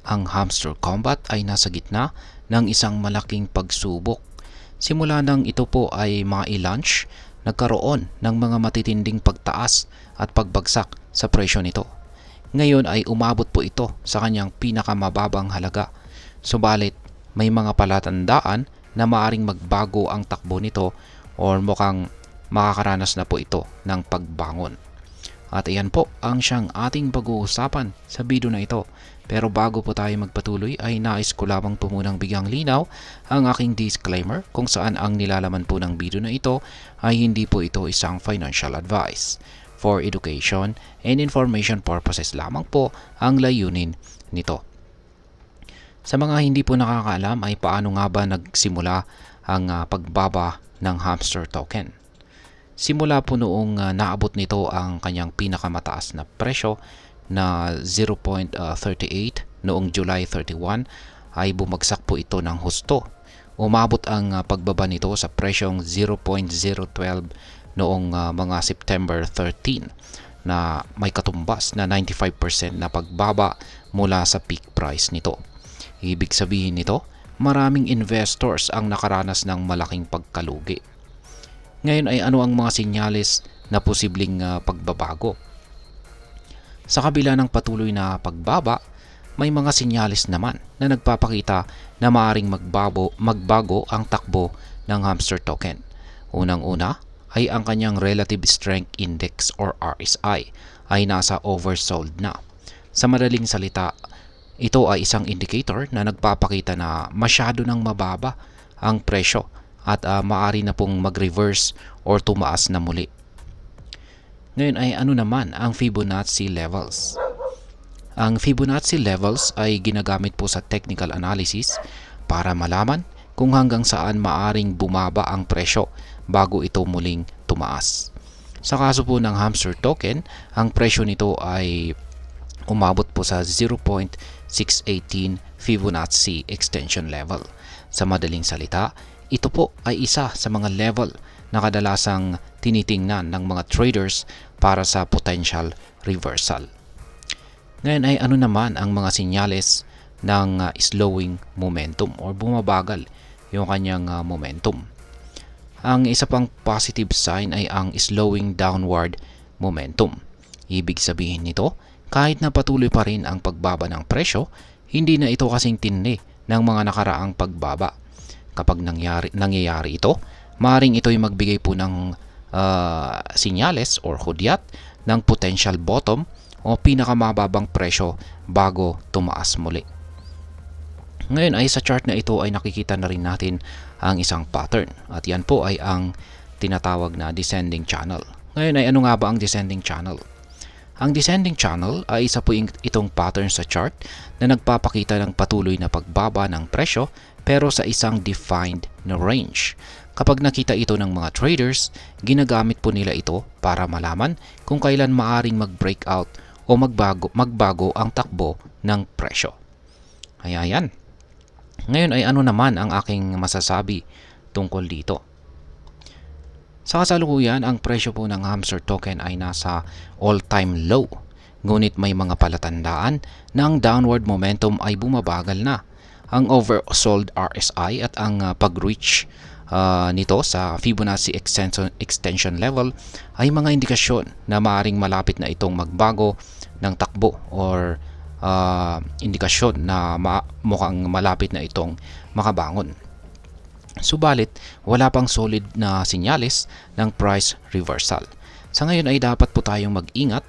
Ang hamster combat ay nasa gitna ng isang malaking pagsubok. Simula nang ito po ay ma-launch, nagkaroon ng mga matitinding pagtaas at pagbagsak sa presyo nito. Ngayon ay umabot po ito sa kanyang pinakamababang halaga. Subalit, may mga palatandaan na maaring magbago ang takbo nito or mukhang makakaranas na po ito ng pagbangon. At iyan po ang siyang ating pag-uusapan sa video na ito. Pero bago po tayo magpatuloy ay nais ko lamang po munang bigyang linaw ang aking disclaimer kung saan ang nilalaman po ng video na ito ay hindi po ito isang financial advice. For education and information purposes lamang po ang layunin nito. Sa mga hindi po nakakaalam ay paano nga ba nagsimula ang pagbaba ng hamster token. Simula po noong naabot nito ang kanyang pinakamataas na presyo na 0.38 noong July 31 ay bumagsak po ito ng husto. Umabot ang pagbaba nito sa presyong 0.012 noong mga September 13 na may katumbas na 95% na pagbaba mula sa peak price nito. Ibig sabihin nito, maraming investors ang nakaranas ng malaking pagkalugi. Ngayon ay ano ang mga senyales na posibleng pagbabago? Sa kabila ng patuloy na pagbaba, may mga senyales naman na nagpapakita na maaaring magbago ang takbo ng hamster token. Unang-una ay ang kanyang Relative Strength Index or RSI ay nasa oversold na. Sa madaling salita, ito ay isang indicator na nagpapakita na masyado nang mababa ang presyo at maaari na pong mag-reverse or tumaas na muli. Ngayon ay ano naman ang Fibonacci levels? Ang Fibonacci levels ay ginagamit po sa technical analysis para malaman kung hanggang saan maaring bumaba ang presyo bago ito muling tumaas. Sa kaso po ng hamster token, ang presyo nito ay umabot po sa 0.618 Fibonacci extension level. Sa madaling salita, ito po ay isa sa mga level na kadalasang tinitingnan ng mga traders para sa potential reversal. Ngayon ay ano naman ang mga senyales ng slowing momentum or bumabagal yung kanyang momentum. Ang isa pang positive sign ay ang slowing downward momentum. Ibig sabihin nito, kahit na patuloy pa rin ang pagbaba ng presyo, hindi na ito kasing tindi ng mga nakaraang pagbaba. Kapag nangyayari ito, maaaring ito'y magbigay po ng sinyales or hudyat ng potential bottom o pinakamababang presyo bago tumaas muli. Ngayon ay sa chart na ito ay nakikita na rin natin ang isang pattern at yan po ay ang tinatawag na descending channel. Ngayon ay ano nga ba ang descending channel? Ang descending channel ay isa po itong pattern sa chart na nagpapakita ng patuloy na pagbaba ng presyo pero sa isang defined na range. Kapag nakita ito ng mga traders, ginagamit po nila ito para malaman kung kailan maaring mag-breakout o magbago ang takbo ng presyo. Ayan. Ngayon ay ano naman ang aking masasabi tungkol dito? Sa kasalukuyan, ang presyo po ng hamster token ay nasa all-time low. Ngunit may mga palatandaan na ang downward momentum ay bumabagal na. Ang oversold RSI at ang pag-reach nito sa Fibonacci extension level ay mga indikasyon na maaaring malapit na itong magbago ng takbo or indikasyon na mukhang malapit na itong makabangon. Subalit, wala pang solid na senyales ng price reversal. Sa ngayon ay dapat po tayong mag-ingat,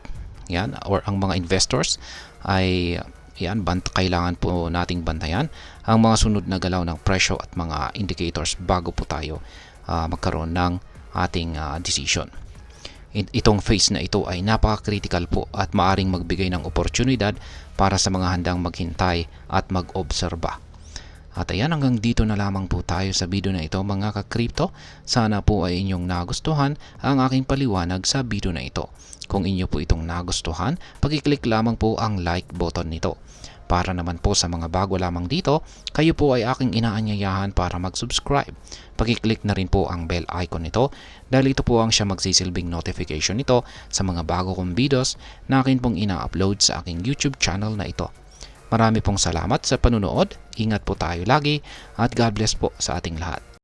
yan, or ang mga investors ay kailangan po nating bantayan ang mga sunod na galaw ng presyo at mga indicators bago po tayo magkaroon ng ating decision. Itong phase na ito ay napaka-critical po at maaring magbigay ng oportunidad para sa mga handang maghintay at mag-obserba. At ayan, hanggang dito na lamang po tayo sa video na ito mga ka-crypto. Sana po ay inyong nagustuhan ang aking paliwanag sa video na ito. Kung inyo po itong nagustuhan, pag-click lamang po ang like button nito. Para naman po sa mga bago lamang dito, kayo po ay aking inaanyayahan para mag-subscribe. Pag-click na rin po ang bell icon nito dahil ito po ang siya magsisilbing notification nito sa mga bago kong videos na akin pong ina-upload sa aking YouTube channel na ito. Marami pong salamat sa panunood. Ingat po tayo lagi at God bless po sa ating lahat.